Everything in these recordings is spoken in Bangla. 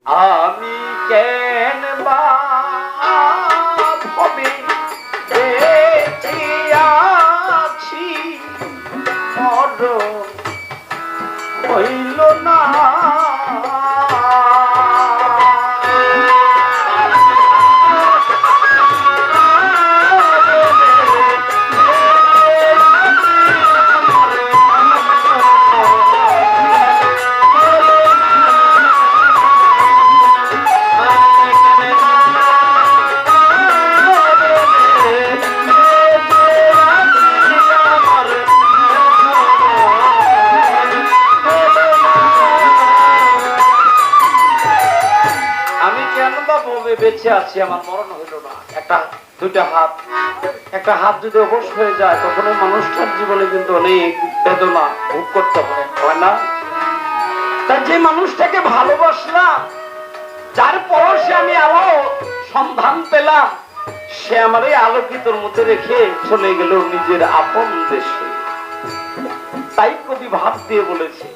আমি কেন বা ভবে বেঁচে আছি, মরণ হইল না। বেঁচে আছি, আমার মরণ হইল না। একটা হাত যদি অবশ হয়ে যায়, তখন ওই মানুষটার জীবনে কিন্তু অনেক বেদনা ভোগ করতে হয় না? তা যে মানুষটাকে ভালোবাসলাম, যার পরশে আমি আলো সন্ধান পেলাম, সে আমার এই আলোকিতর মধ্যে রেখে চলে গেল নিজের আপন দেশে। তাই কবি ভাব দিয়ে বলেছে,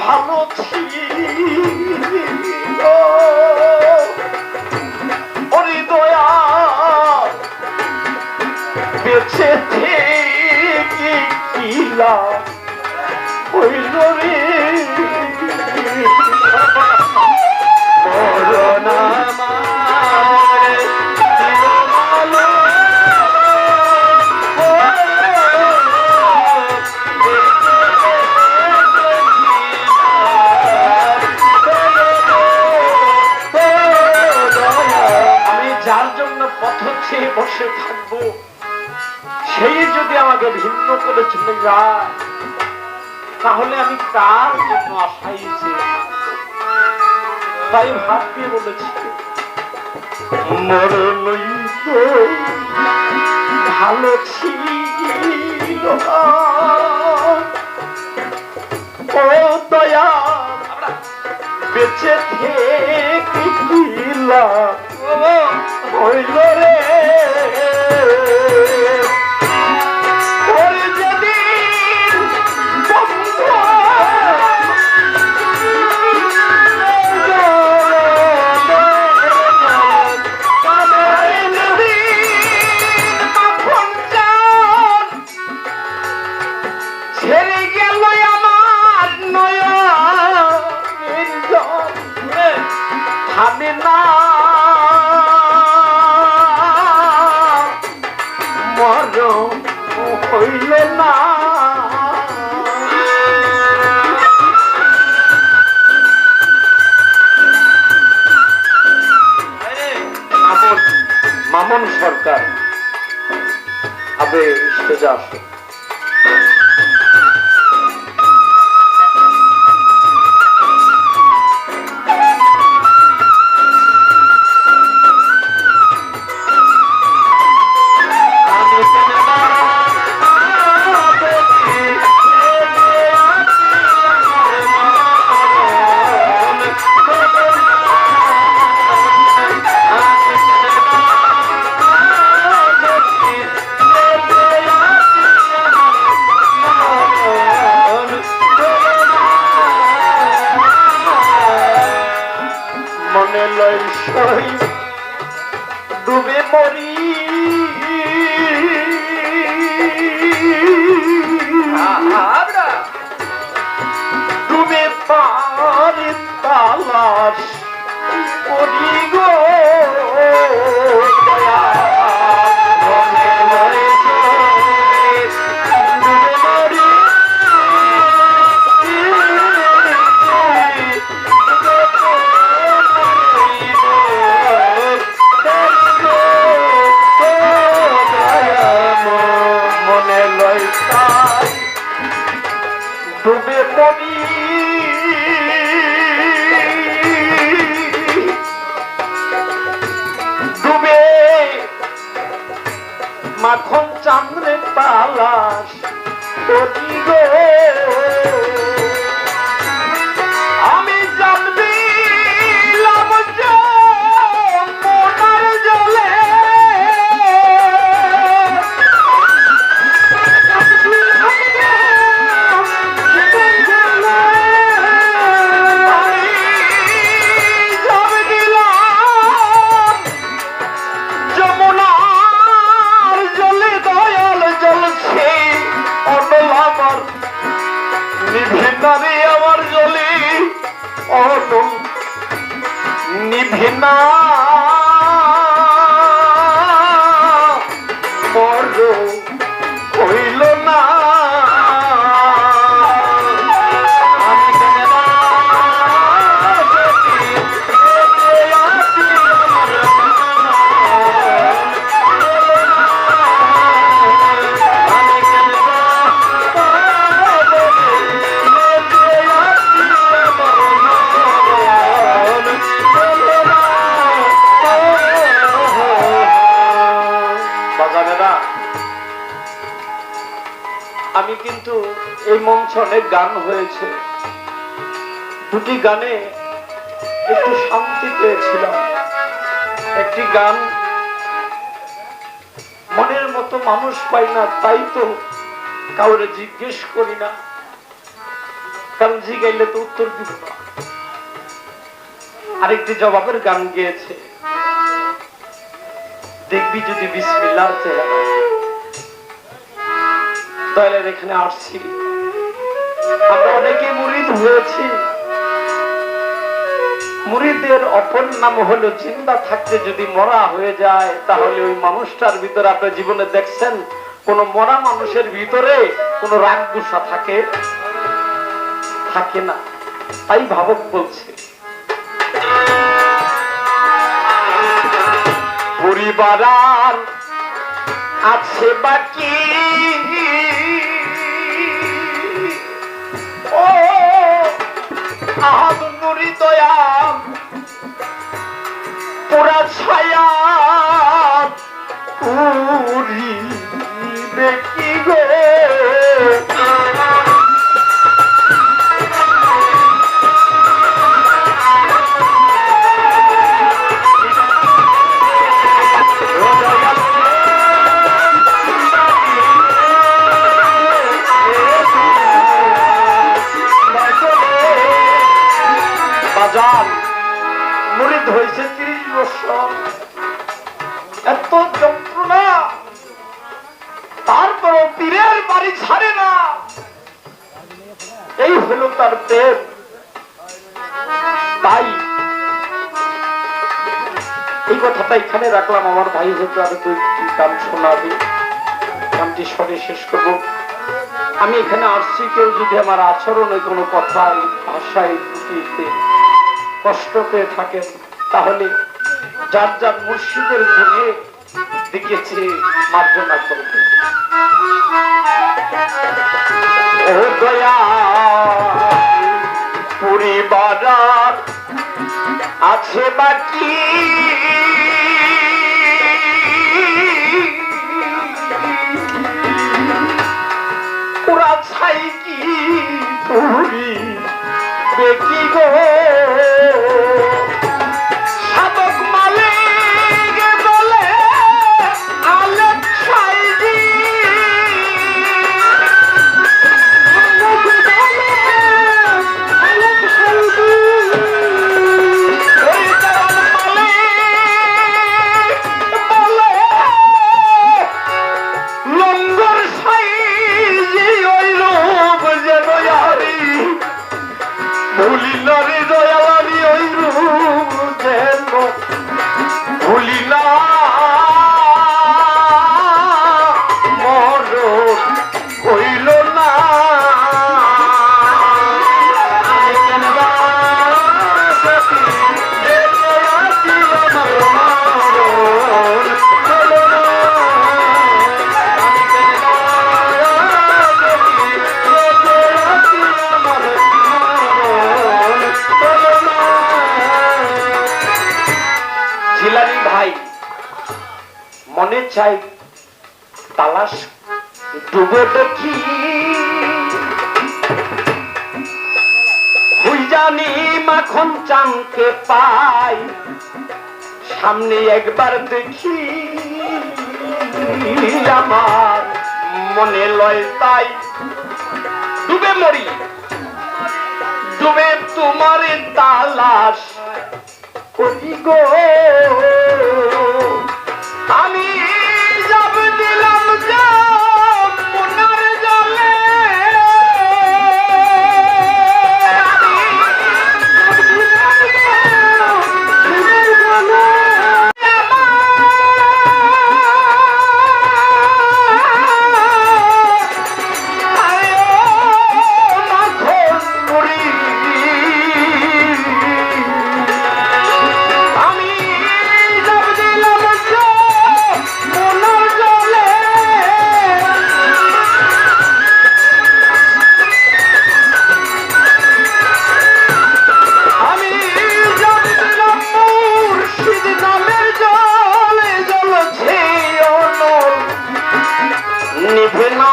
ভালো ছিল হৃদয়া বেঁচে থেকে কিলা হইল রে করোনা বসে থাকবো, সেই যদি আমাকে ভিন্ন করে চলে যায়, তাহলে আমি কার জন্য আশাইছি? তাই ভাব দিয়ে বলেছি, মরণ ভালো ছিল ও দয়া, বেঁচে থেকে কিলা হইল রে। মামুন সরকার আবে স্টেজে আসো। মাখন চাঁদরে পালাস করি গো আমি জানবিলাম যে মোনার জলে নিভিনারে আমার জলি অনল নিভিনা মর হইল না আমি কিন্তু এই মঞ্চে অনেক গান হয়েছে, দুটি গানে একটু শান্তি পেয়েছিলাম। একটি গান মনের মতো মানুষ পাই না, তাই তো কাউরে জিজ্ঞেস করি না, কারণ জিগাইলে তো উত্তর দিব না। আরেকটি জবাবের গান গিয়েছে, দেখবি যদি বিসমিল্লাহর চেহারা। দয়ালের এখানে আসছি, আমরা অনেকে মুরিদ হয়েছি। মুরিদের অপর নাম হলো জিন্দা থাকতে যদি মরা হয়ে যায়, তাহলে ওই মানুষটার ভিতরে আপনার জীবনে দেখছেন কোন মরা মানুষের ভিতরে কোন রাগ গুসা থাকে থাকে না। তাই ভাবক বলছে, পরিবার আর আছে বাকি ও আহাদ নুরি দয়াল পুরা ছায়া পুরি দেখি গো মুরিদ হয়েছে 30 বছর, এত যন্ত্রণা, তারপর পীরের বাড়ি ছাড়ে না। এই হলো তার প্রেম। তাই এই কথাটা এখানে রাখলাম। আমার ভাই হয়তো আরো দুটি গান শোনাবে, গানটি সরে শেষ করব। আমি এখানে আসছি, কেউ যদি আমার আচরণে কোনো কথায় ভাষায় ত্রুটিতে কষ্ট পেয়ে থাকেন, তাহলে যার যার মুর্শিদের যুগে দিকেছে মার্জনা করবে। ও দয়া পরিবার আছে বাকি পুরা ছাই কি পুরি দেখি গো সাধক মালিক বলে আলেম সাইজি লঙ্গর সাইজি ওই রূপ যেন ভুলি না রে দয়ালারি ওই রূপ যেন ভুলি না মরণ হইল না মনে চাই তালাশ ডুবে দেখি হুই জানি মাখন চানকে পাই সামনে একবার দেখি আমার মনে লয় তাই ডুবে মরি ডুবে তোমার তালাশ করি গো আমি যাব দিলাম যমুনার জলে নিভে না